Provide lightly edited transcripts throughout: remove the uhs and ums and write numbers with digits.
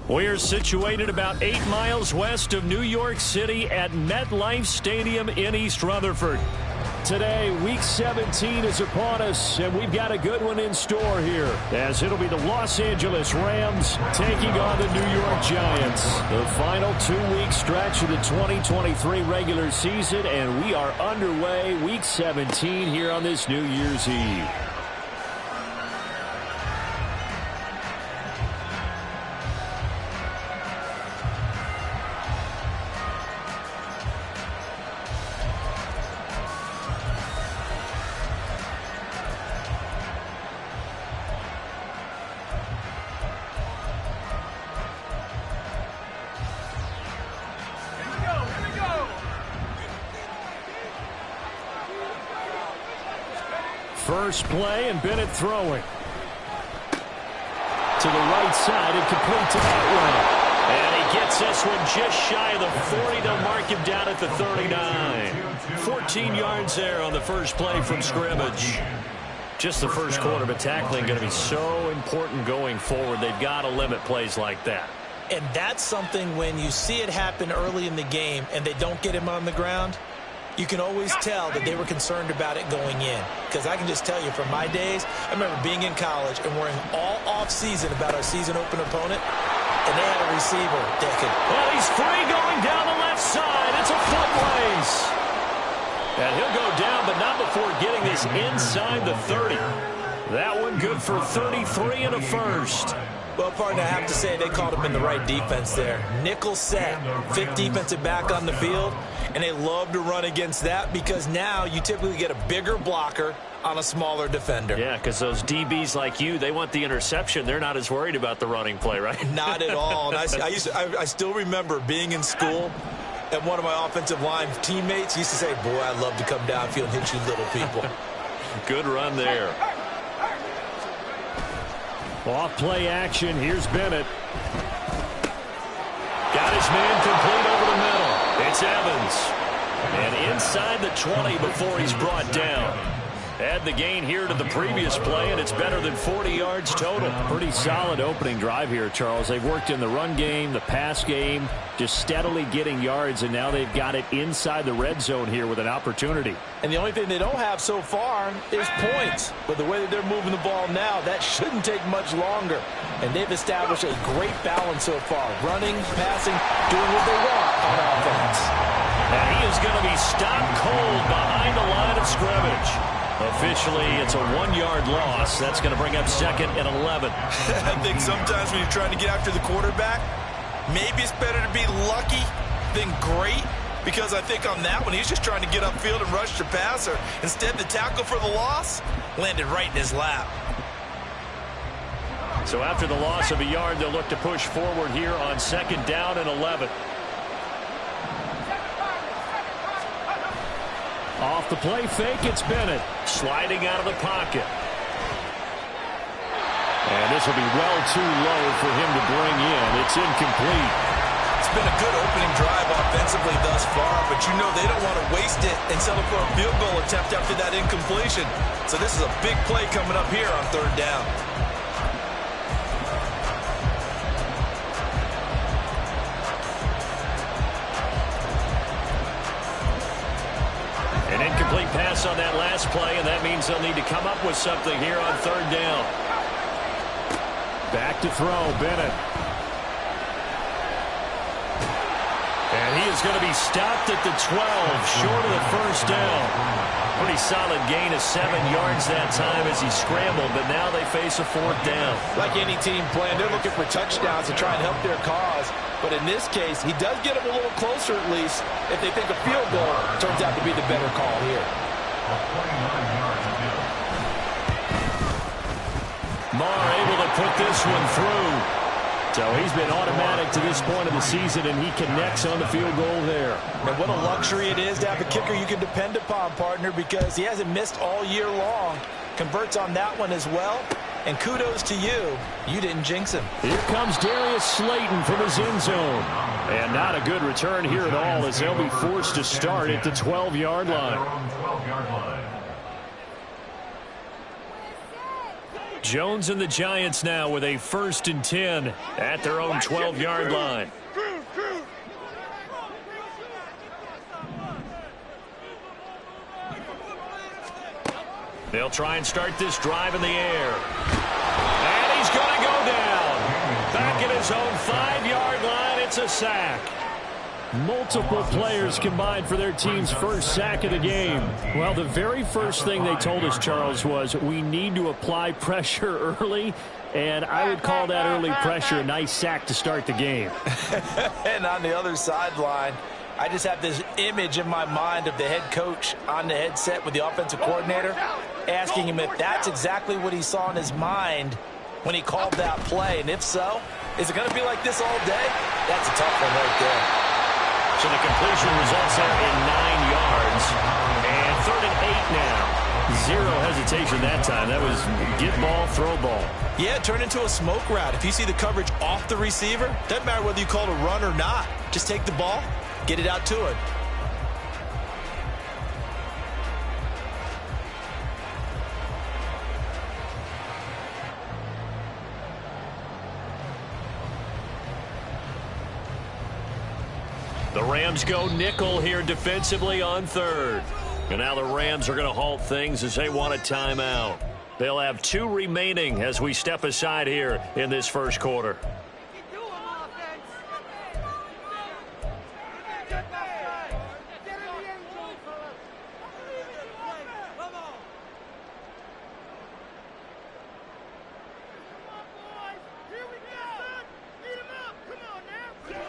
We're situated about 8 miles west of New York City at MetLife Stadium in East Rutherford. Today, Week 17 is upon us, and we've got a good one in store here, as it'll be the Los Angeles Rams taking on the New York Giants. The final 2-week stretch of the 2023 regular season, and we are underway Week 17 here on this New Year's Eve. First play, and Bennett throwing. To the right side and complete to that way. And he gets this one just shy of the 40. They'll mark him down at the 39. 14 yards there on the first play from scrimmage. Just the first quarter, but tackling going to be so important going forward. They've got to limit plays like that. And that's something when you see it happen early in the game and they don't get him on the ground, you can always tell that they were concerned about it going in. Because I can just tell you from my days, I remember being in college and worrying all off-season about our season open opponent, and they had a receiver that could... Well, he's free going down the left side. It's a foot race. And he'll go down, but not before getting this inside the 30. That one good for 33 and a first. Well, partner, I have to say they called him in the right defense there. Nickel set, fifth defensive back on the field, and they love to run against that because now you typically get a bigger blocker on a smaller defender. Yeah, because those DBs like you, they want the interception. They're not as worried about the running play, right? Not at all. And I still remember being in school, and one of my offensive line teammates used to say, boy, I'd love to come downfield and hit you little people. Good run there. Off play action. Here's Bennett. Got his man complete over the middle. It's Evans. And inside the 20 before he's brought down. Add the gain here to the previous play, and it's better than 40 yards total. Pretty solid opening drive here, Charles. They've worked in the run game, the pass game, just steadily getting yards, and now they've got it inside the red zone here with an opportunity. And the only thing they don't have so far is points. But the way that they're moving the ball now, that shouldn't take much longer. And they've established a great balance so far. Running, passing, doing what they want on offense. And he is going to be stopped cold behind the line of scrimmage. Officially, it's a 1-yard loss. That's going to bring up second and 11. I think sometimes when you're trying to get after the quarterback, maybe it's better to be lucky than great. Because I think on that one, he's just trying to get upfield and rush the passer. Instead, the tackle for the loss landed right in his lap. So after the loss of a yard, they'll look to push forward here on second down and 11. Off the play fake, it's Bennett. Sliding out of the pocket. And this will be well too low for him to bring in. It's incomplete. It's been a good opening drive offensively thus far, but you know they don't want to waste it and settle for a field goal attempt after that incompletion. So this is a big play coming up here on third down. An incomplete pass on that last play, and that means they'll need to come up with something here on third down. Back to throw, Bennett. And he is going to be stopped at the 12, short of the first down. Pretty solid gain of 7 yards that time as he scrambled, but now they face a fourth down. Like any team playing, they're looking for touchdowns to try and help their cause. But in this case, he does get them a little closer at least if they think a field goal turns out to be the better call here. Marr able to put this one through. So he's been automatic to this point of the season, and he connects on the field goal there. And what a luxury it is to have a kicker you can depend upon, partner, because he hasn't missed all year long. Converts on that one as well. And kudos to you. You didn't jinx him. Here comes Darius Slayton from his end zone. And not a good return here at all as they'll be forced to start at the 12-yard line. Jones and the Giants now with a 1st and 10 at their own 12-yard line. They'll try and start this drive in the air. And he's going to go down. Back at his own 5-yard line, it's a sack. Multiple players combined for their team's first sack of the game. Well, the very first thing they told us, Charles, was we need to apply pressure early, and I would call that early pressure a nice sack to start the game. And on the other sideline, I just have this image in my mind of the head coach on the headset with the offensive coordinator asking him if that's exactly what he saw in his mind when he called that play. And if so, is it going to be like this all day? That's a tough one right there. So the completion results there in 9 yards. And 3rd and 8 now. Zero hesitation that time. That was get ball, throw ball. Yeah, turn into a smoke route. If you see the coverage off the receiver, doesn't matter whether you call it a run or not. Just take the ball, get it out to it. The Rams go nickel here defensively on 3rd. And now the Rams are going to halt things as they want a timeout. They'll have 2 remaining as we step aside here in this first quarter.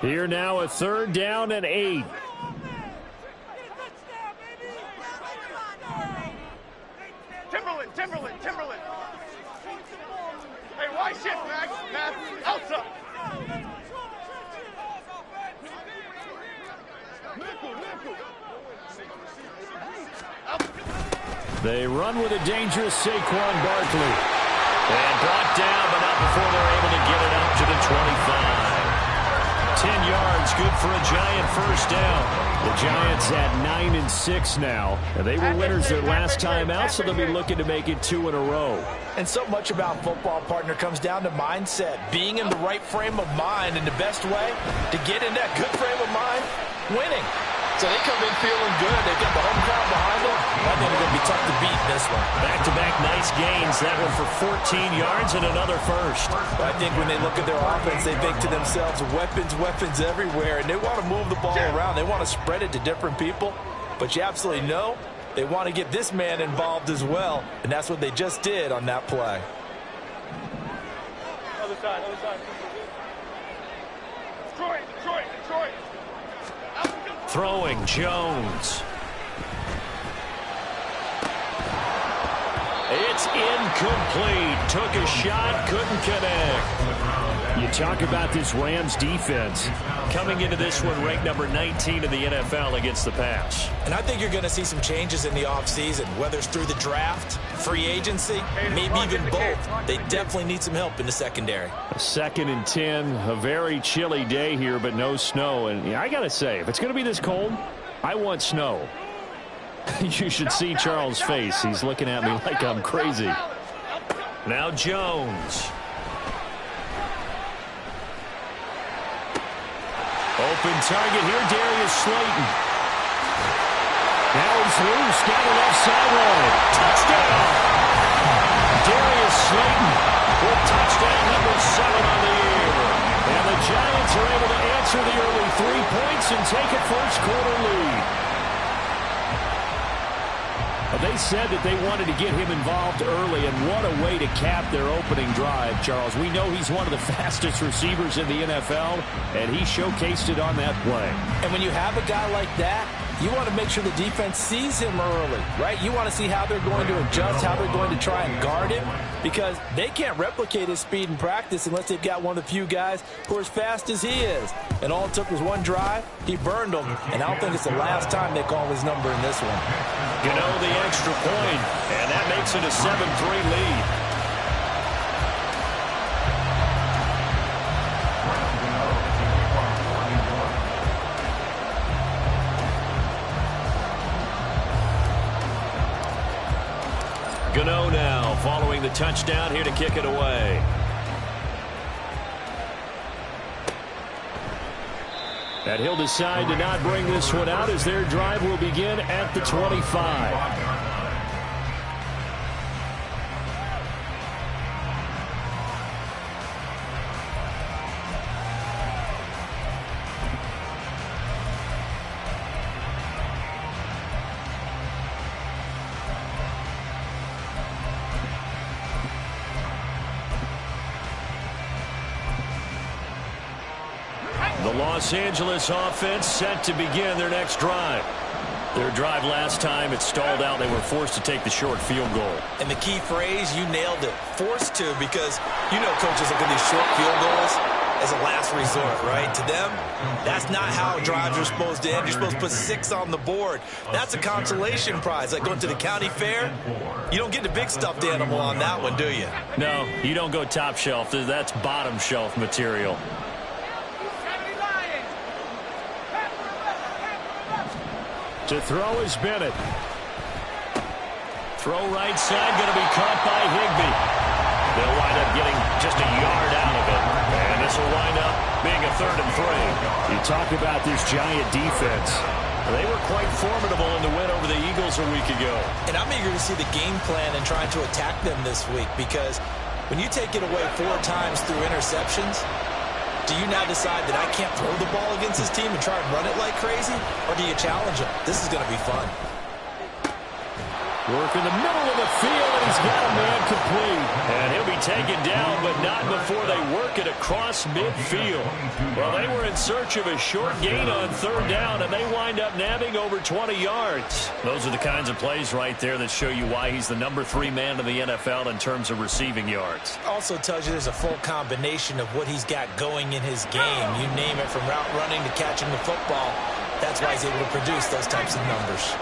Here now, a 3rd down and 8. Timberland. Hey, why shift, Max? Elsa. They run with a dangerous Saquon Barkley. And brought down, but not before they're able to get it up to the 25. 10 yards, good for a Giant first down. The Giants at 9 and 6 now. And they were winners their last time out, so they'll be looking to make it 2 in a row. And so much about football, partner, comes down to mindset. Being in the right frame of mind, and the best way to get in that good frame of mind, winning. So they come in feeling good. They've got the home crowd behind them. I think they're going to be tough to beat in this one. Back-to-back nice gains. That one for 14 yards and another first. I think when they look at their offense, they think to themselves, weapons everywhere, and they want to move the ball around. They want to spread it to different people. But you absolutely know they want to get this man involved as well, and that's what they just did on that play. Other side. Detroit. Throwing, Jones. It's incomplete. Took a shot, couldn't connect. You talk about this Rams defense coming into this one ranked number 19 in the NFL against the pass. And I think you're going to see some changes in the offseason, whether it's through the draft, free agency, maybe even both. They definitely need some help in the secondary. A 2nd and 10, a very chilly day here, but no snow. And I got to say, if it's going to be this cold, I want snow. You should see Charles' face. He's looking at me like I'm crazy. Now Jones. Open target here, Darius Slayton. Now he's loose, down the left sideline. Touchdown! Darius Slayton with touchdown number 7 on the year. And the Giants are able to answer the early 3 points and take a first-quarter lead. They said that they wanted to get him involved early, and what a way to cap their opening drive, Charles. We know he's one of the fastest receivers in the NFL, and he showcased it on that play. And when you have a guy like that, you want to make sure the defense sees him early, right? You want to see how they're going to adjust, how they're going to try and guard him, because they can't replicate his speed in practice unless they've got one of the few guys who are as fast as he is. And all it took was one drive. He burned them, and I don't think it's the last time they call his number in this one. You know, the extra point, and that makes it a 7-3 lead. Gano now following the touchdown here to kick it away. And he'll decide to not bring this one out as their drive will begin at the 25. The Los Angeles offense set to begin their next drive. Their drive last time, it stalled out. They were forced to take the short field goal. And the key phrase, you nailed it, forced to, because you know coaches look at these short field goals as a last resort, right? To them, that's not how drives are supposed to end. You're supposed to put 6 on the board. That's a consolation prize. Like going to the county fair, you don't get the big stuffed animal on that one, do you? No, you don't go top shelf. That's bottom shelf material. To throw is Bennett. Throw right side, going to be caught by Higbee. They'll wind up getting just a yard out of it. And this will wind up being a 3rd and 3. You talk about this giant defense. They were quite formidable in the win over the Eagles a week ago. And I'm eager to see the game plan and trying to attack them this week, because when you take it away 4 times through interceptions, do you now decide that I can't throw the ball against this team and try and run it like crazy? Or do you challenge them? This is going to be fun. Work in the middle of the field, and he's got a man complete. And he'll be taken down, but not before they work it across midfield. Well, they were in search of a short gain on 3rd down, and they wind up nabbing over 20 yards. Those are the kinds of plays right there that show you why he's the number 3 man in the NFL in terms of receiving yards. Also tells you there's a full combination of what he's got going in his game. You name it, from route running to catching the football. That's why he's able to produce those types of numbers.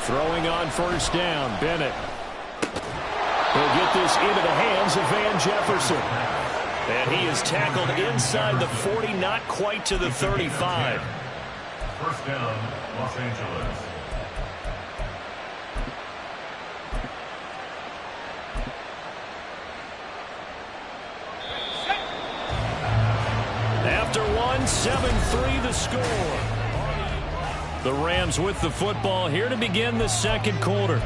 Throwing on 1st down, Bennett. He'll get this into the hands of Van Jefferson. And he is tackled inside the 40, not quite to the 35. 1st down, Los Angeles. After 1, 7-3 the score. The Rams with the football here to begin the 2nd quarter,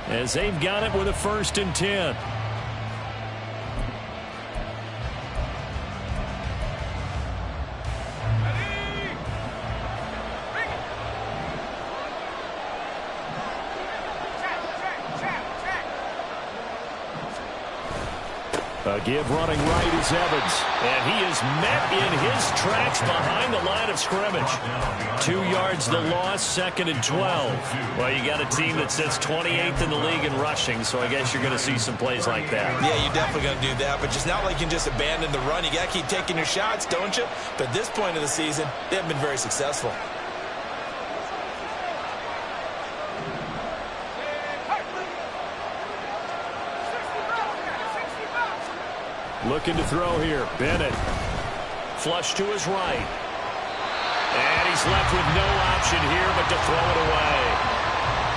as they've got it with a 1st and 10. A give running right is Evans, and he is met in his tracks behind the line of scrimmage. 2 yards the loss, 2nd and 12. Well, you got a team that sits 28th in the league in rushing, so I guess you're going to see some plays like that. Yeah, you're definitely going to do that, but it's not like you can just abandon the run. You got to keep taking your shots, don't you? But at this point of the season, they haven't been very successful. Looking to throw here. Bennett. Flush to his right. And he's left with no option here but to throw it away.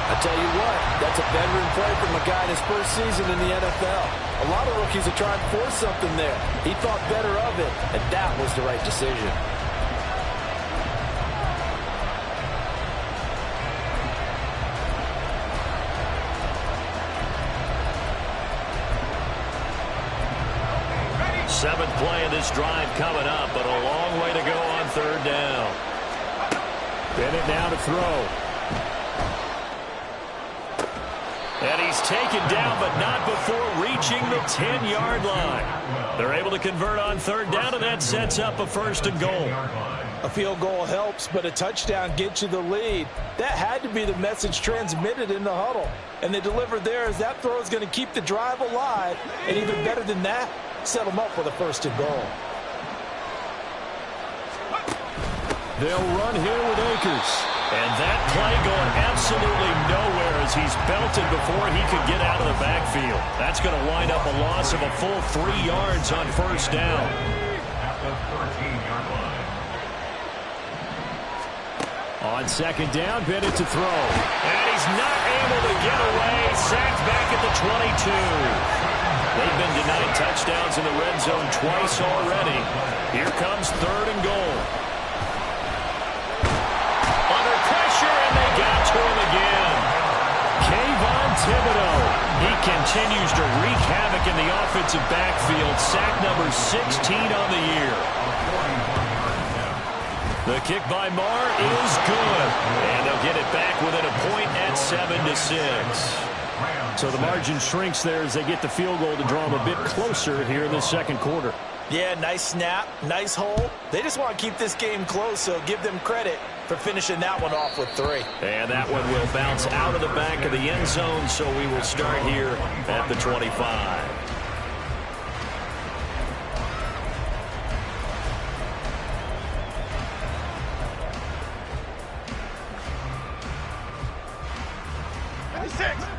I tell you what, that's a veteran play from a guy in his 1st season in the NFL. A lot of rookies are trying to force something there. He thought better of it, and that was the right decision. Seventh play of this drive coming up, but a long way to go on 3rd down. Bennett now to throw. And he's taken down, but not before reaching the 10-yard line. They're able to convert on 3rd down, and that sets up a 1st and goal. A field goal helps, but a touchdown gets you the lead. That had to be the message transmitted in the huddle. And they delivered there, as that throw is going to keep the drive alive. And even better than that, set them up with a 1st and goal. They'll run here with Akers. And that play going absolutely nowhere as he's belted before he could get out of the backfield. That's going to wind up a loss of a full 3 yards on 1st down. On second down, Bennett to throw. And he's not able to get away. Sacked back at the 22. They've been denied touchdowns in the red zone twice already. Here comes third and goal. Under pressure, and they got to him again. Kayvon Thibodeau. He continues to wreak havoc in the offensive backfield. Sack number 16 on the year. The kick by Marr is good. And they'll get it back within a point at 7-6. So the margin shrinks there as they get the field goal to draw them a bit closer here in the second quarter. Yeah, nice snap, nice hole. They just want to keep this game close, so give them credit for finishing that one off with 3. And that one will bounce out of the back of the end zone, so we will start here at the 25.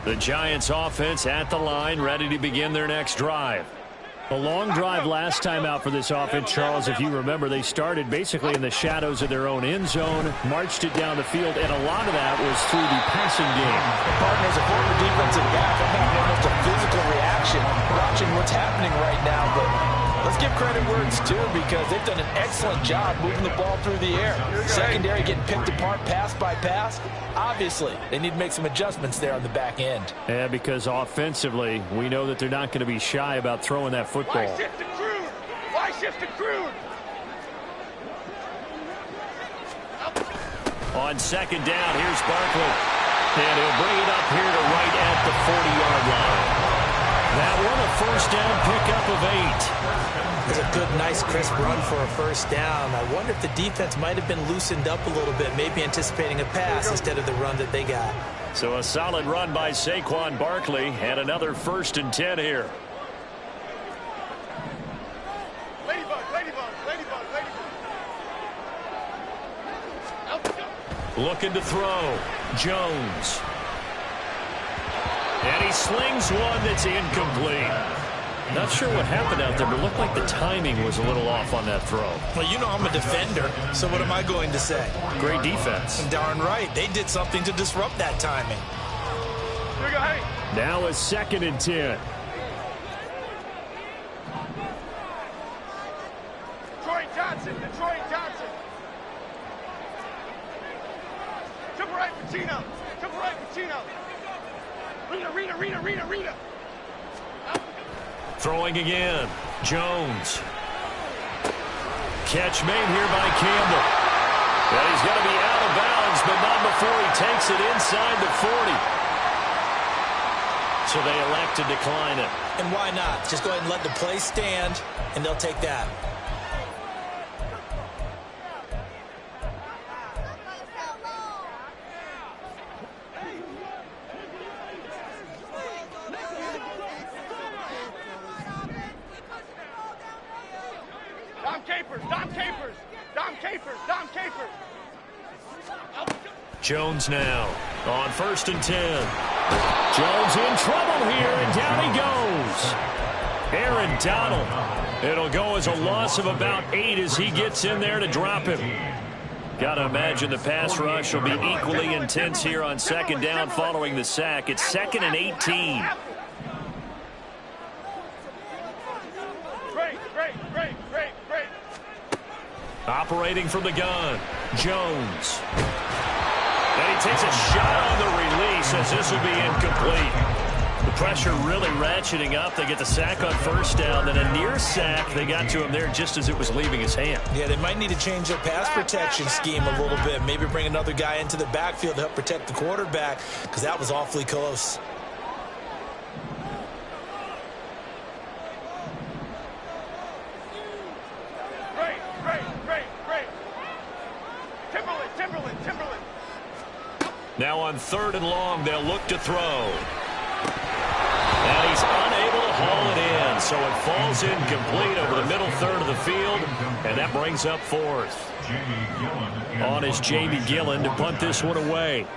The Giants offense at the line, ready to begin their next drive. A long drive last time out for this offense, Charles. If you remember, they started basically in the shadows of their own end zone, marched it down the field, and a lot of that was through the passing game. Partner, as a former defensive back, I think almost a physical reaction watching what's happening right now. But let's give credit where it's due, because they've done an excellent job moving the ball through the air. Secondary getting picked apart pass by pass. Obviously, they need to make some adjustments there on the back end. Yeah, because offensively, we know that they're not going to be shy about throwing that football. Why shift to Crude? Why shift to Crude? On second down, here's Barkley. And he'll bring it up here to right at the 40-yard line. That one a first down pickup of 8. It's a good, nice, crisp run for a first down. I wonder if the defense might have been loosened up a little bit, maybe anticipating a pass instead of the run that they got. So a solid run by Saquon Barkley, and another 1st and 10 here. Ladybug, ladybug, ladybug, ladybug. Looking to throw. Jones. And he slings one that's incomplete. Not sure what happened out there, but it looked like the timing was a little off on that throw. Well, you know I'm a defender, so what am I going to say? Great defense. Darn right. They did something to disrupt that timing. Here we go, hey. Now a 2nd and 10. Detroit Johnson, Detroit Johnson. Triple right, Pacino. Triple right, Pacino. Rita. Throwing again. Jones. Catch made here by Campbell. And he's going to be out of bounds, but not before he takes it inside the 40. So they elect to decline it. And why not? Just go ahead and let the play stand, and they'll take that. Dom Capers. Jones now on 1st and 10. Jones in trouble here, and down he goes. Aaron Donald. It'll go as a loss of about 8 as he gets in there to drop him. Got to imagine the pass rush will be equally intense here on 2nd down following the sack. It's 2nd and 18. Operating from the gun, Jones. And he takes a shot on the release as this will be incomplete. The pressure really ratcheting up. They get the sack on 1st down, then a near sack. They got to him there just as it was leaving his hand. Yeah, they might need to change their pass protection scheme a little bit. Maybe bring another guy into the backfield to help protect the quarterback, because that was awfully close. Timberland. Now on 3rd and long, they'll look to throw. And he's unable to haul it in, so it falls incomplete over the middle third of the field, and that brings up 4th. On is Jamie Gillen to punt this one away.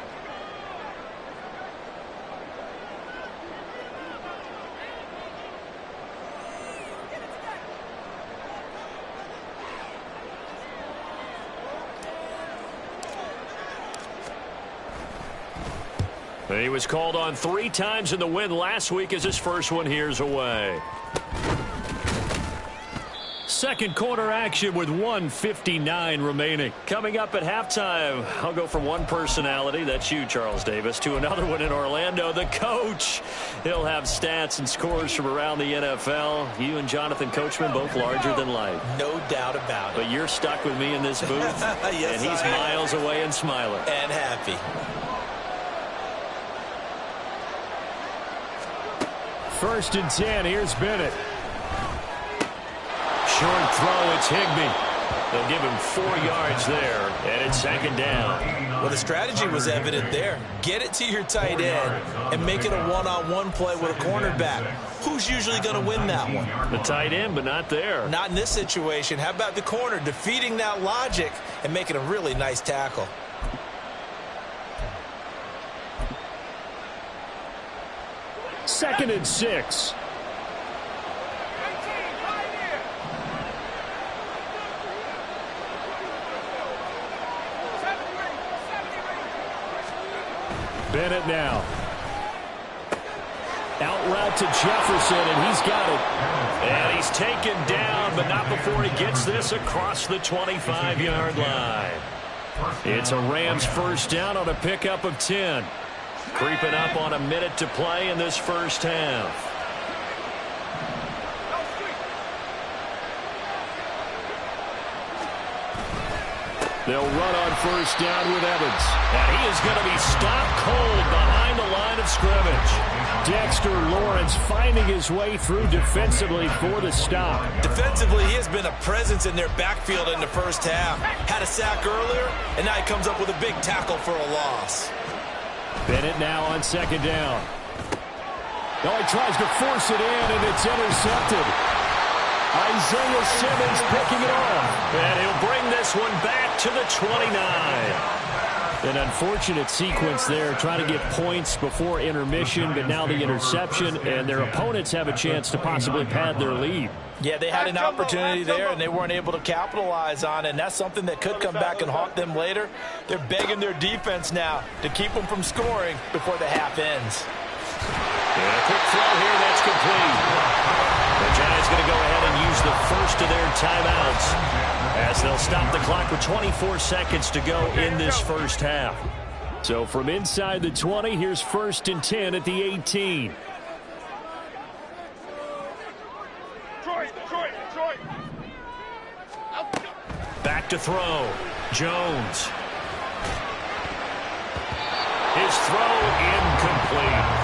He was called on 3 times in the win last week as his first one here's away. Second quarter action with 1:59 remaining. Coming up at halftime, I'll go from one personality, that's you, Charles Davis, to another one in Orlando, the coach. He'll have stats and scores from around the NFL. You and Jonathan Coachman both larger than life. No doubt about it. But you're stuck with me in this booth, yes, and he's miles away and smiling. And happy. First and 10, here's Bennett. Short throw, it's Higbee. They'll give him 4 yards there, and it's second down. Well, the strategy was evident there. Get it to your tight end and make it a one-on-one play with a cornerback. Who's usually going to win that one? The tight end, but not there. Not in this situation. How about the corner defeating that logic and making a really nice tackle? Second and 6. Bennett now. Out route to Jefferson, and he's got it. And he's taken down, but not before he gets this across the 25-yard line. It's a Rams first down on a pickup of 10. Creeping up on a minute to play in this first half. They'll run on first down with Evans. And he is going to be stopped cold behind the line of scrimmage. Dexter Lawrence finding his way through defensively for the stop. Defensively, he has been a presence in their backfield in the first half. Had a sack earlier, and now he comes up with a big tackle for a loss. Bennett now on second down. Oh, he tries to force it in, and it's intercepted. Isaiah Simmons picking it off. And he'll bring this one back to the 29. An unfortunate sequence there, trying to get points before intermission, but now the interception, and their opponents have a chance to possibly pad their lead. Yeah, they had an opportunity there, and they weren't able to capitalize on it, and that's something that could come back and haunt them later. They're begging their defense now to keep them from scoring before the half ends. And a quick throw here, that's complete. The Giants going to go ahead and use the first of their timeouts as they'll stop the clock with 24 seconds to go in this first half. So from inside the 20, here's first and 10 at the 18. Back to throw. Jones. His throw incomplete.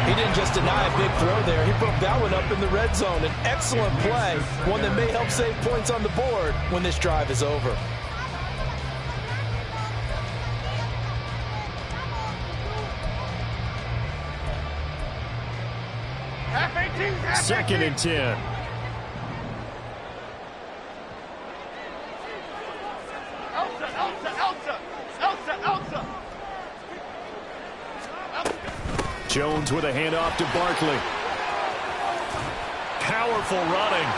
He didn't just deny a big throw there. He broke that one up in the red zone. An excellent play, one that may help save points on the board when this drive is over. Second and 10. Jones with a handoff to Barkley. Powerful running.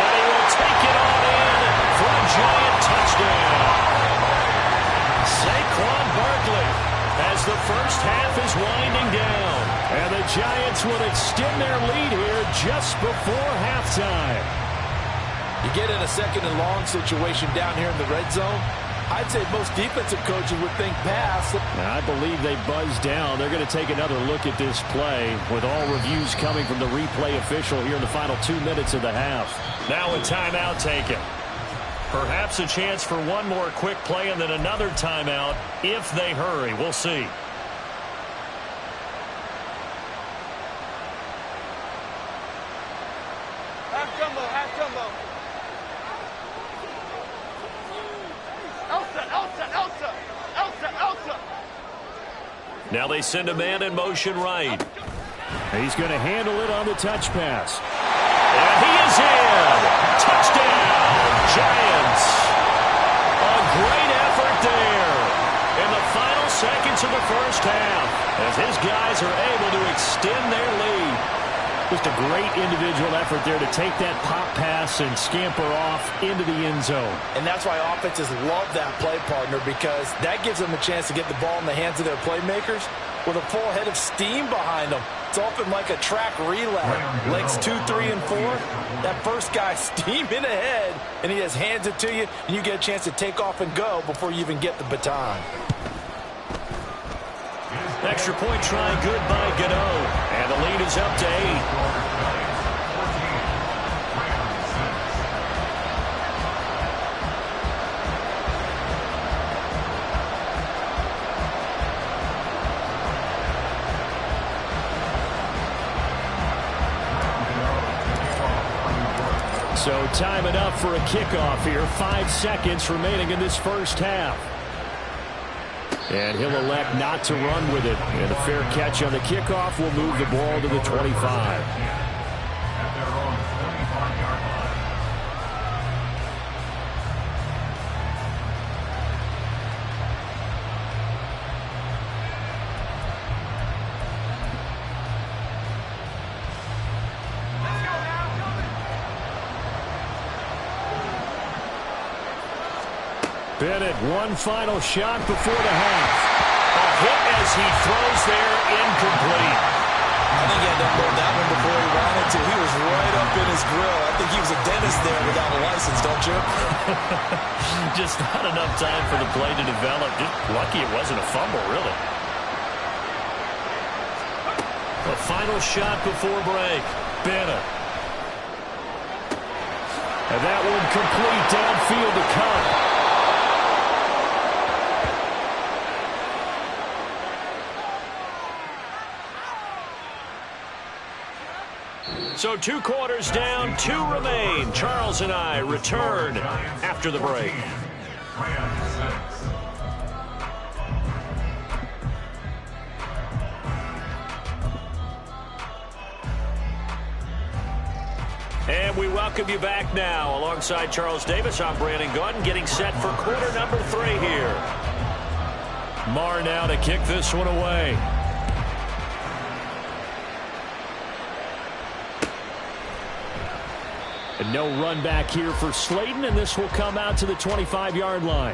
And he will take it on in for a Giant touchdown. Saquon Barkley as the first half is winding down. And the Giants will extend their lead here just before halftime. You get in a second and long situation down here in the red zone. I'd say most defensive coaches would think pass. I believe they buzzed down. They're going to take another look at this play with all reviews coming from the replay official here in the final 2 minutes of the half. Now a timeout taken. Perhaps a chance for one more quick play and then another timeout if they hurry. We'll see. Half jumbo, half jumbo. Elsa. Now they send a man in motion right. He's going to handle it on the touch pass. And he is in. Touchdown, Giants. A great effort there in the final seconds of the first half as his guys are able to extend their lead. Just a great individual effort there to take that pop pass and scamper off into the end zone. And that's why offenses love that play, partner, because that gives them a chance to get the ball in the hands of their playmakers with a full head of steam behind them. It's often like a track relay. Legs 2, 3, and 4. That first guy steaming ahead, and he just hands it to you, and you get a chance to take off and go before you even get the baton. Extra point try good by Gano. And the lead is up to 8. So time enough for a kickoff here. 5 seconds remaining in this first half. And he'll elect not to run with it. And a fair catch on the kickoff will move the ball to the 25. Bennett, one final shot before the half. A hit as he throws there, incomplete. I think he had to unload that one before he wanted to. He was right up in his grill. I think he was a dentist there without a license, don't you? Just not enough time for the play to develop. Just lucky it wasn't a fumble, really. A final shot before break. Bennett. And that one complete downfield to Cup. So 2 quarters down, 2 remain. Charles and I return after the break. And we welcome you back now. Alongside Charles Davis, I'm Brandon Gaudin, getting set for quarter number 3 here. Marr now to kick this one away. And no run back here for Slayton, and this will come out to the 25-yard line.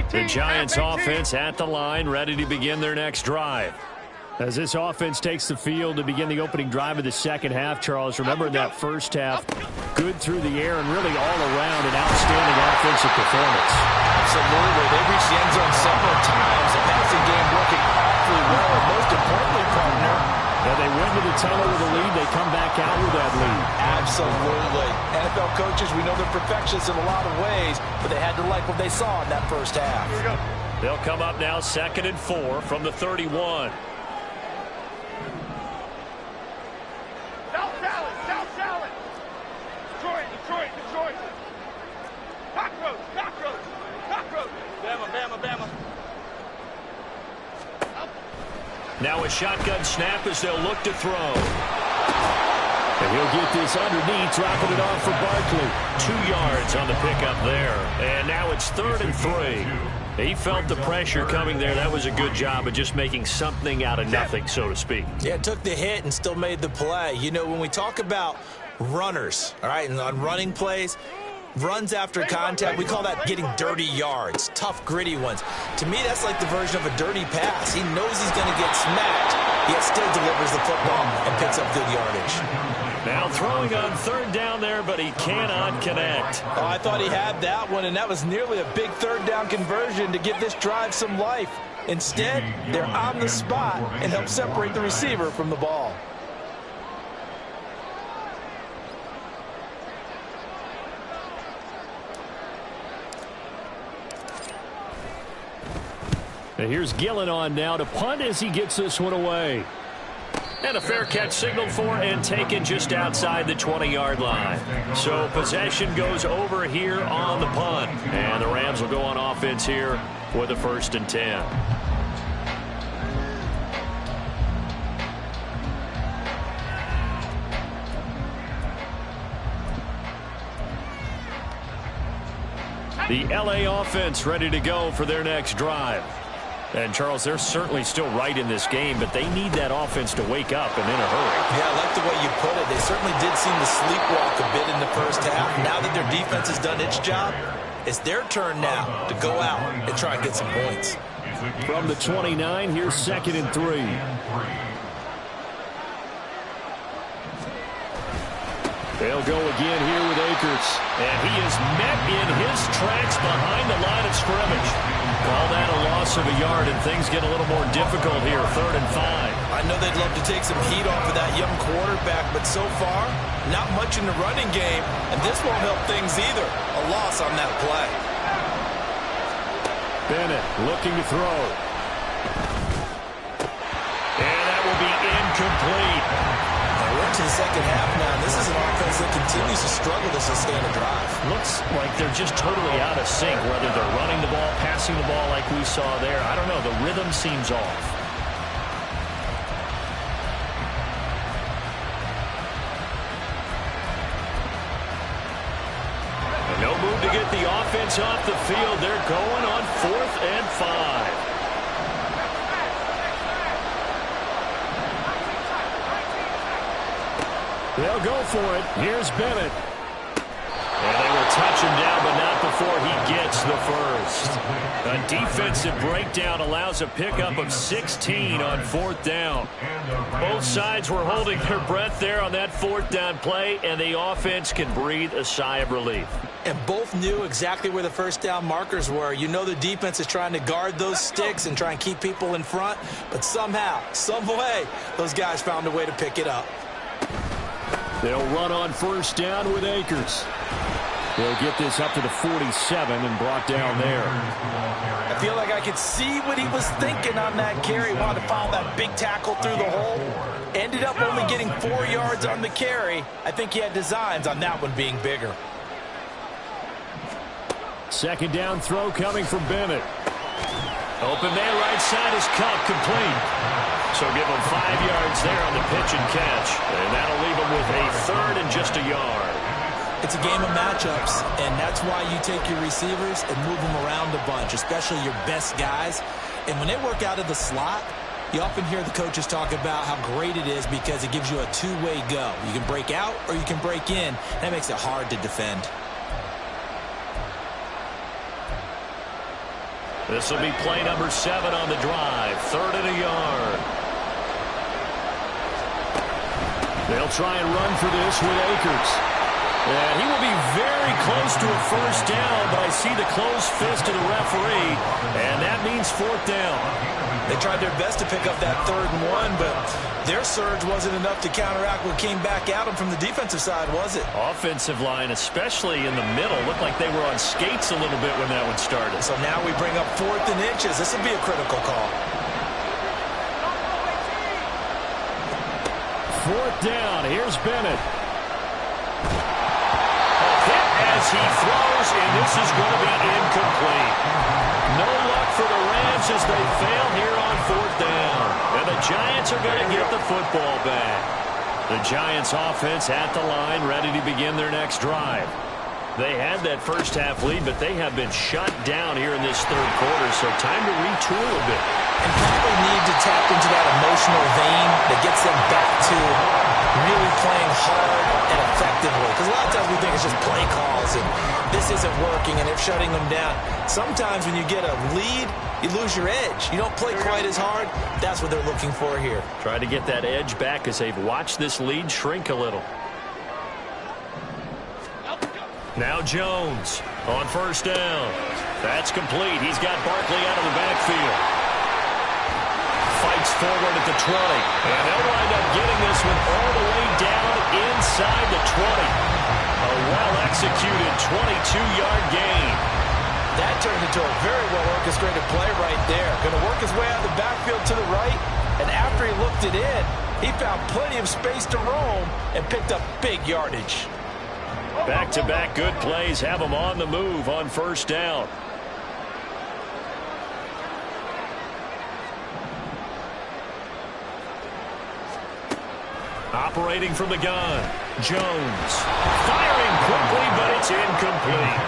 The Giants offense at the line, ready to begin their next drive. As this offense takes the field to begin the opening drive of the second half, Charles, remember that first half, good through the air and really all around an outstanding offensive performance. Absolutely. They reached the end zone several times. The passing game working awfully well, and most importantly, partner, yeah, they went to the tunnel with a lead. They come back out with that lead. Absolutely. NFL coaches, we know they're perfectionists in a lot of ways, but they had to like what they saw in that first half. Here we go. They'll come up now 2nd and 4 from the 31. South Salad. Detroit. Cockroach. Bama. Now a shotgun snap as they'll look to throw. And he'll get this underneath, dropping it off for Barkley. 2 yards on the pickup there. And now it's 3rd and 3. He felt the pressure coming there. That was a good job of just making something out of nothing, so to speak. Yeah, took the hit and still made the play. You know, when we talk about runners, all right, and on running plays, runs after contact, we call that getting dirty yards, tough, gritty ones. To me, that's like the version of a dirty pass. He knows he's going to get smacked, yet still delivers the football and picks up good yardage. Now throwing on 3rd down there, but he cannot connect. Oh, I thought he had that one, and that was nearly a big 3rd down conversion to give this drive some life. Instead, they're on the spot and help separate the receiver from the ball. And here's Gillen on now to punt as he gets this one away. And a fair catch signaled for and taken just outside the 20-yard line. So possession goes over here on the punt. And the Rams will go on offense here with a 1st and 10. The LA offense ready to go for their next drive. And, Charles, they're certainly still right in this game, but they need that offense to wake up and in a hurry. Yeah, I like the way you put it. They certainly did seem to sleepwalk a bit in the first half. Now that their defense has done its job, it's their turn now to go out and try and get some points. From the 29, here's 2nd and 3. They'll go again here with Akers. And he is met in his tracks behind the line of scrimmage. Call that a loss of a yard, and things get a little more difficult here, 3rd and 5. I know they'd love to take some heat off of that young quarterback, but so far, not much in the running game, and this won't help things either. A loss on that play. Bennett looking to throw. And that will be incomplete. We're into the second half now, and this is an offense that continues to struggle to sustain a drive. Looks like they're just totally out of sync, whether they're running the ball, passing the ball like we saw there. I don't know. The rhythm seems off. And no move to get the offense off the field. They're going on 4th and 5. They'll go for it. Here's Bennett. And they will touch him down, but not before he gets the first. A defensive breakdown allows a pickup of 16 on 4th down. Both sides were holding their breath there on that 4th down play, and the offense can breathe a sigh of relief. And both knew exactly where the first down markers were. You know the defense is trying to guard those sticks and try and keep people in front, but somehow, some way, those guys found a way to pick it up. They'll run on 1st down with Akers. They'll get this up to the 47 and brought down there. I feel like I could see what he was thinking on that carry. Wanted to follow that big tackle through the hole. Ended up only getting 4 yards on the carry. I think he had designs on that one being bigger. 2nd down throw coming from Bennett. Open man right side is caught, complete. So give him 5 yards there on the pitch and catch. And that'll leave him with a 3rd and just a yard. It's a game of matchups, and that's why you take your receivers and move them around a bunch, especially your best guys. And when they work out of the slot, you often hear the coaches talk about how great it is because it gives you a two-way go. You can break out or you can break in. That makes it hard to defend. This will be play number 7 on the drive. 3rd and a yard. They'll try and run for this with Akers. And he will be very close to a first down, but I see the closed fist of the referee, and that means 4th down. They tried their best to pick up that 3rd and 1, but their surge wasn't enough to counteract what came back at them from the defensive side, was it? Offensive line, especially in the middle, looked like they were on skates a little bit when that one started. So now we bring up 4th and inches. This will be a critical call. 4th down. Here's Bennett. Hit as he throws, and this is going to be incomplete. No luck for the Rams as they fail here on 4th down. And the Giants are going to get the football back. The Giants offense at the line, ready to begin their next drive. They had that first half lead, but they have been shut down here in this 3rd quarter, so time to retool a bit. And probably need to tap into that emotional vein that gets them back to really playing hard and effectively. Because a lot of times we think it's just play calls and this isn't working and it's shutting them down. Sometimes when you get a lead, you lose your edge. You don't play quite as hard. That's what they're looking for here. Try to get that edge back as they've watched this lead shrink a little. Now Jones on 1st down. That's complete. He's got Barkley out of the backfield. Fights forward at the 20. And they'll wind up getting this one all the way down inside the 20. A well-executed 22-yard gain. That turned into a very well-orchestrated play right there. Going to work his way out of the backfield to the right. And after he looked it in, he found plenty of space to roam and picked up big yardage. Back-to-back good plays have them on the move on 1st down. Operating from the gun, Jones. Firing quickly, but it's incomplete.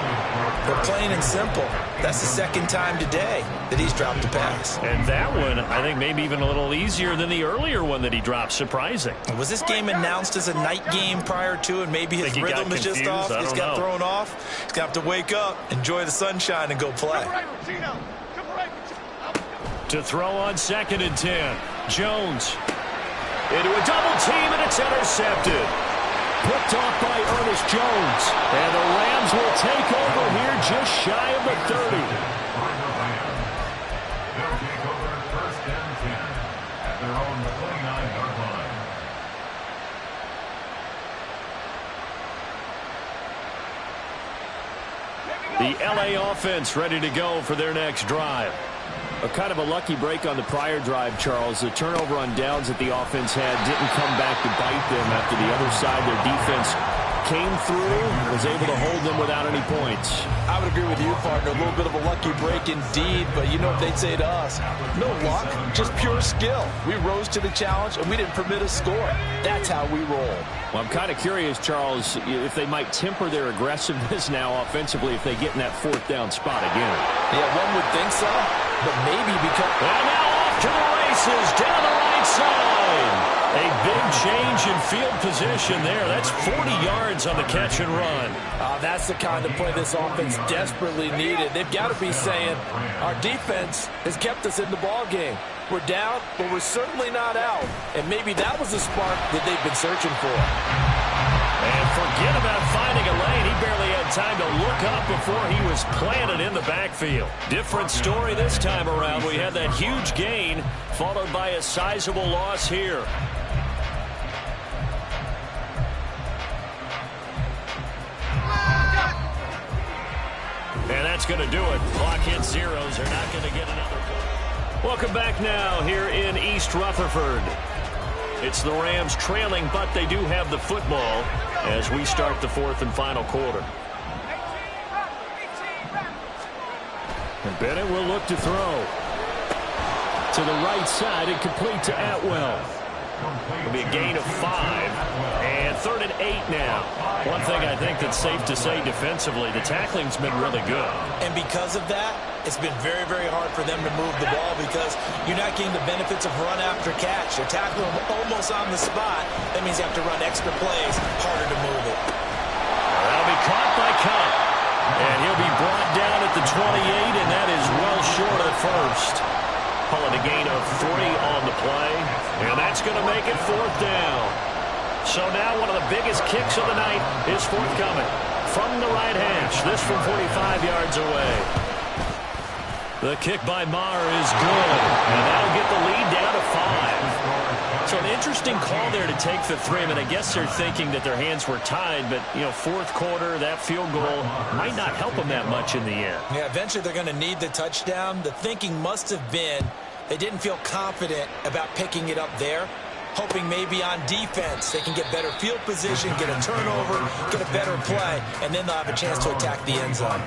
But plain and simple, that's the second time today that he's dropped a pass. And that one, I think, maybe even a little easier than the earlier one that he dropped. Surprising. Was this game announced as a night game prior to, and maybe his rhythm is just off? He's got thrown off. He's going to have to wake up, enjoy the sunshine, and go play. To throw on 2nd and 10. Jones into a double team, and it's intercepted. Picked off by Ernest Jones. And the Rams will take over here just shy of the 30. They'll take over 1st and 10 at their own 29-yard line. The LA offense ready to go for their next drive. A kind of a lucky break on the prior drive, Charles. The turnover on downs that the offense had didn't come back to bite them after the other side. Their defense came through, was able to hold them without any points. I would agree with you, partner. A little bit of a lucky break indeed, but you know what they'd say to us? No luck, just pure skill. We rose to the challenge, and we didn't permit a score. That's how we roll. Well, I'm kind of curious, Charles, if they might temper their aggressiveness now offensively if they get in that 4th down spot again. Yeah, one would think so, but maybe because... And now off to the races, down the right side. A big change in field position there. That's 40 yards on the catch and run. That's the kind of play this offense desperately needed. They've got to be saying, our defense has kept us in the ball game. We're down, but we're certainly not out. And maybe that was the spark that they've been searching for. And forget about finding a lane. He barely had time to look up before he was planted in the backfield. Different story this time around. We had that huge gain followed by a sizable loss here. And that's going to do it. Clock hits zeros. They're not going to get another play. Welcome back now here in East Rutherford. It's the Rams trailing, but they do have the football as we start the 4th and final quarter. And Bennett will look to throw. To the right side and complete to Atwell. It'll be a gain of 5. And 3rd and 8 now. One thing I think that's safe to say defensively, the tackling's been really good. And because of that, it's been very, very hard for them to move the ball because you're not getting the benefits of run after catch. You're tackling them almost on the spot. That means you have to run extra plays, harder to move it. That'll be caught by Cup. And he'll be brought down at the 28, and that is well short of the first. Calling a gain of 3 on the play. And that's going to make it 4th down. So now one of the biggest kicks of the night is forthcoming. From the right hash, this from 45 yards away. The kick by Maher is good. And that'll get the lead down to 5. So an interesting call there to take the 3. I mean, I guess they're thinking that their hands were tied, but, you know, 4th quarter, that field goal might not help them that much in the end. Yeah, eventually they're going to need the touchdown. The thinking must have been they didn't feel confident about picking it up there, hoping maybe on defense they can get better field position, get a turnover, get a better play, and then they'll have a chance to attack the end zone.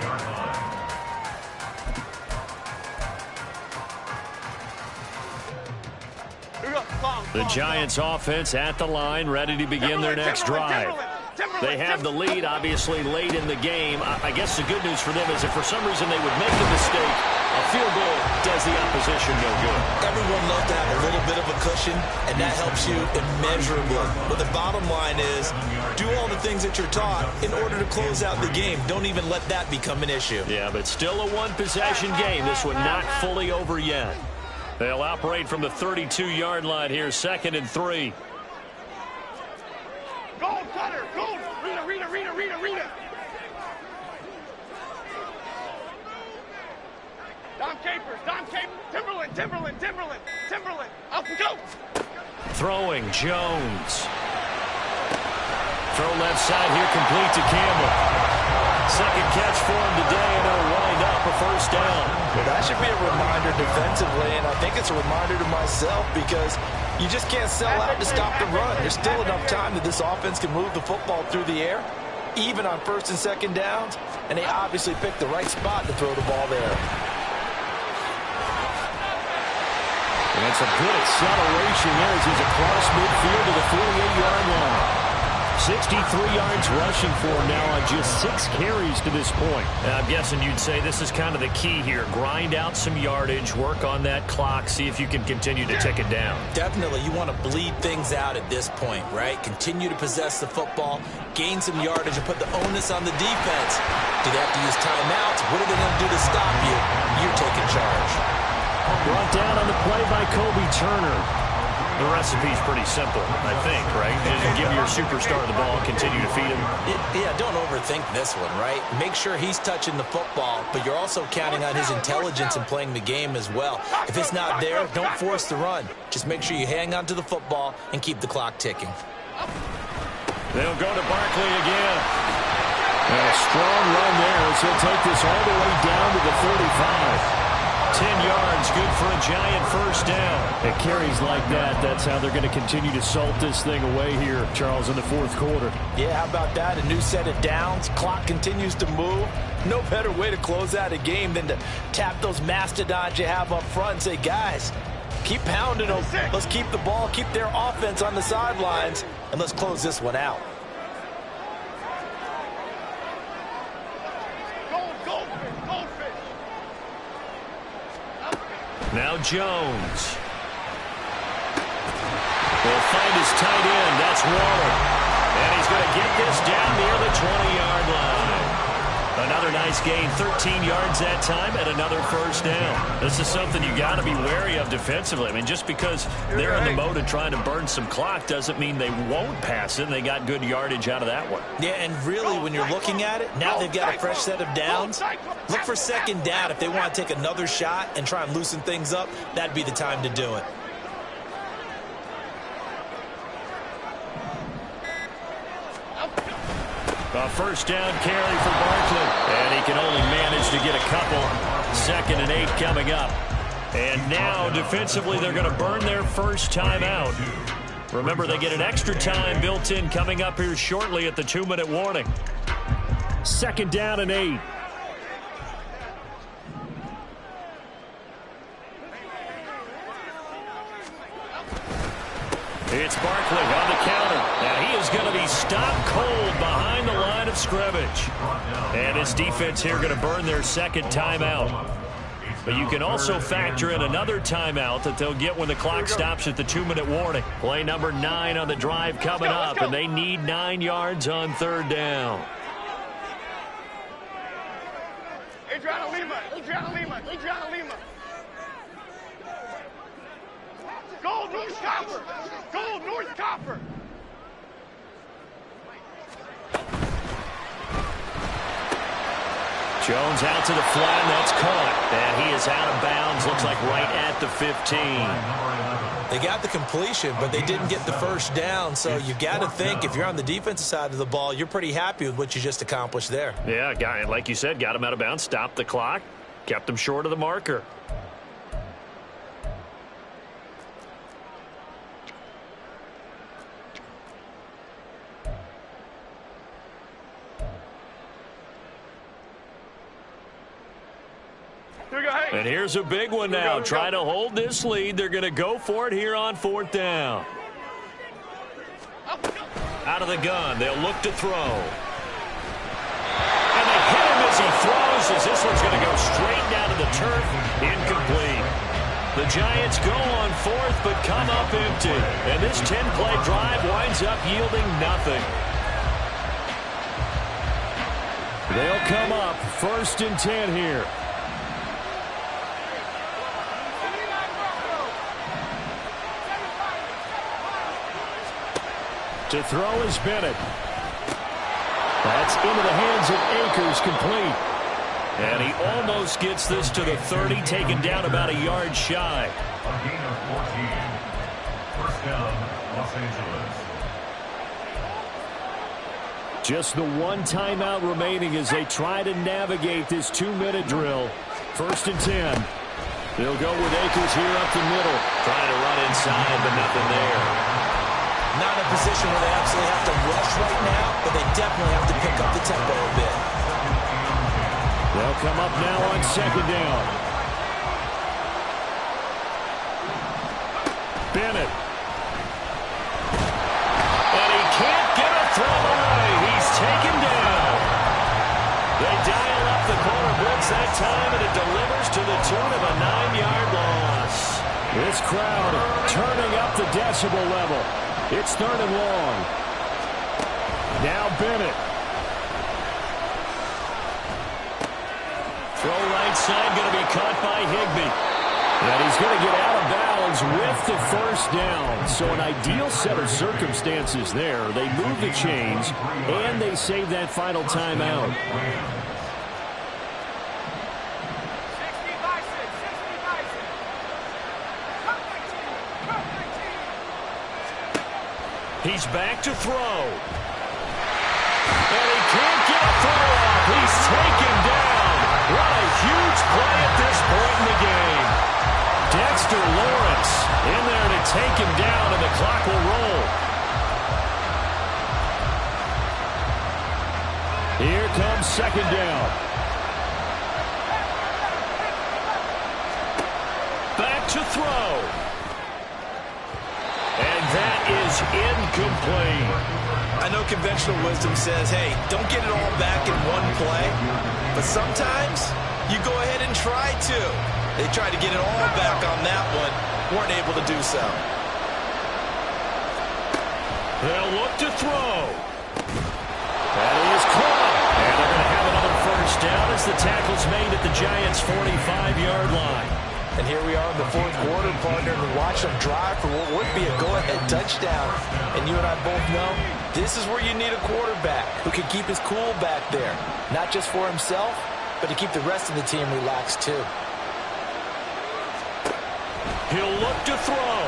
The Giants offense at the line, ready to begin their next drive. They have the lead, obviously, late in the game. I guess the good news for them is if for some reason they would make a mistake, a field goal does the opposition no good. Everyone loves to have a little bit of a cushion, and that helps you immeasurably. But the bottom line is, do all the things that you're taught in order to close out the game. Don't even let that become an issue. Yeah, but still a one-possession game. This one not fully over yet. They'll operate from the 32-yard line here, 2nd and 3. Gold cutter, gold. Rita. Dom Capers. Timberland. Up and go. Throwing, Jones. Throw left side here, complete to Campbell. Second catch for him today, and it'll wind up a 1st down. Well, that should be a reminder defensively, and I think it's a reminder to myself because you just can't sell out to stop the run. There's still enough time that this offense can move the football through the air, even on 1st and 2nd downs, and they obviously picked the right spot to throw the ball there. And it's a good acceleration there as he's across midfield to the 48-yard line. 63 yards rushing for him now on just 6 carries to this point. I'm guessing you'd say this is kind of the key here. Grind out some yardage, work on that clock, see if you can continue to tick it down. Definitely, you want to bleed things out at this point, right? Continue to possess the football, gain some yardage, and put the onus on the defense. Do they have to use timeouts? What are they going to do to stop you? You're taking charge. Brought down on the play by Kobe Turner. The recipe's pretty simple, I think, right? Just give your superstar the ball, continue to feed him. Yeah, don't overthink this one, right? Make sure he's touching the football, but you're also counting on his intelligence in playing the game as well. If it's not there, don't force the run. Just make sure you hang on to the football and keep the clock ticking. They'll go to Barkley again. And a strong run there as he'll take this all the way down to the 35. 10 yards, good for a giant first down. It carries like that. That's how they're going to continue to salt this thing away here, Charles, in the fourth quarter. Yeah, how about that? A new set of downs. Clock continues to move. No better way to close out a game than to tap those mastodons you have up front and say, guys, keep pounding them. Let's keep the ball, keep their offense on the sidelines, and let's close this one out. Now Jones. Will find his tight end. That's Waller. And he's going to get this down near the 20-yard line. Another nice gain, 13 yards that time, and another first down. This is something you got to be wary of defensively. I mean, just because they're in the mode of trying to burn some clock doesn't mean they won't pass it. They got good yardage out of that one. Yeah, and really, when you're looking at it, now they've got a fresh set of downs. Look for second down. If they want to take another shot and try and loosen things up, that'd be the time to do it. A first down carry for Barkley. And he can only manage to get a couple. 2nd and 8 coming up. And now, defensively, they're going to burn their first timeout. Remember, they get an extra time built in coming up here shortly at the 2-minute warning. 2nd down and 8. It's Barkley on the counter. Now he is going to be stopped cold behind the line of scrimmage. And his defense here going to burn their 2nd timeout. But you can also factor in another timeout that they'll get when the clock stops at the 2-minute warning. Play number 9 on the drive coming up, and they need 9 yards on 3rd down. Adriana Lima. Go, North Copper! Go, North Copper! Jones out to the flat, that's caught. And he is out of bounds, looks like right at the 15. They got the completion, but they didn't get the first down, so you got to think if you're on the defensive side of the ball, you're pretty happy with what you just accomplished there. Yeah, guy, like you said, got him out of bounds, stopped the clock, kept him short of the marker. And here's a big one now. Try to hold this lead. They're going to go for it here on 4th down. Out of the gun. They'll look to throw. And they hit him as he throws, as this one's going to go straight down to the turf. Incomplete. The Giants go on 4th, but come up empty. And this 10-play drive winds up yielding nothing. They'll come up 1st and 10 here. To throw is Bennett. That's into the hands of Akers, complete. And he almost gets this to the 30, taken down about a yard shy. A gain of 14. First down, Los Angeles. Just the one timeout remaining as they try to navigate this 2-minute drill. 1st and 10. They'll go with Akers here up the middle. Trying to run inside, but nothing there. Not in a position where they absolutely have to rush right now, but they definitely have to pick up the tempo a bit. They'll come up now on 2nd down. Bennett. And he can't get a throw This crowd turning up the decibel level. It's 3rd and long. Now Bennett. Throw right side, going to be caught by Higbee. And he's going to get out of bounds with the first down. So an ideal set of circumstances there. They move the chains, and they save that final timeout. He's back to throw. And he can't get a throw off. He's taken down. What a huge play at this point in the game. Dexter Lawrence in there to take him down, and the clock will roll. Here comes 2nd down. Back to throw. And that is incomplete. I know conventional wisdom says, hey, don't get it all back in one play. But sometimes you go ahead and try to. They tried to get it all back on that one. Weren't able to do so. They'll look to throw. That is caught. And they're going to have another first down as the tackle's made at the Giants' 45-yard line. And here we are in the 4th quarter, partner, and watch them drive for what would be a go-ahead touchdown. And you and I both know this is where you need a quarterback who can keep his cool back there. Not just for himself, but to keep the rest of the team relaxed too. He'll look to throw.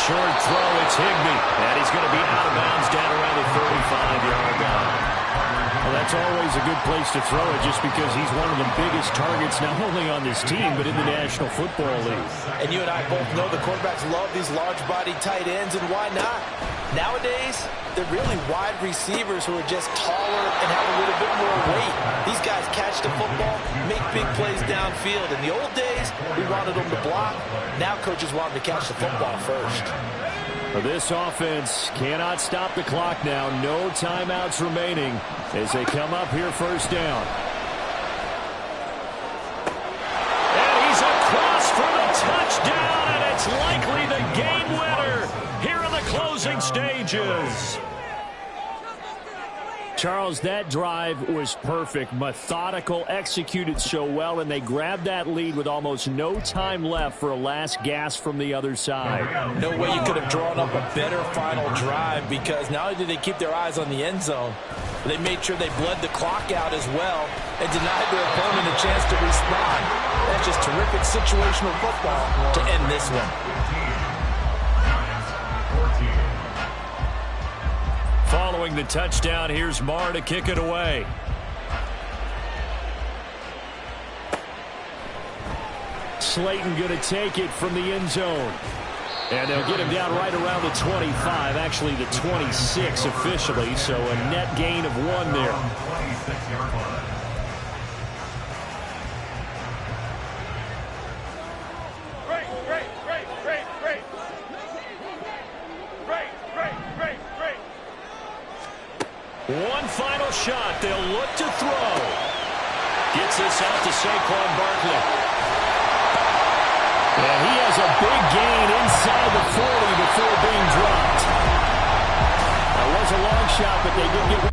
Short throw, it's Higbee. And he's going to be out of bounds down around the 35-yard line. Well, that's always a good place to throw it just because he's one of the biggest targets not only on this team but in the National Football League. And you and I both know the quarterbacks love these large-body tight ends, and why not? Nowadays, they're really wide receivers who are just taller and have a little bit more weight. These guys catch the football, make big plays downfield. In the old days, we wanted them to block. Now coaches want them to catch the football first. This offense cannot stop the clock now. No timeouts remaining as they come up here 1st down. And he's across for the touchdown, and it's likely the game winner here in the closing stages. Charles, that drive was perfect, methodical, executed so well, and they grabbed that lead with almost no time left for a last gasp from the other side. No way you could have drawn up a better final drive, because not only did they keep their eyes on the end zone, but they made sure they bled the clock out as well and denied their opponent a chance to respond. That's just terrific situational football to end this one. Following the touchdown, here's Marr to kick it away. Slayton going to take it from the end zone. And they'll get him down right around the 25, actually the 26 officially, so a net gain of 1 there. One final shot. They'll look to throw. Gets this out to Saquon Barkley. And he has a big gain inside the 40 before being dropped. That was a long shot, but they did get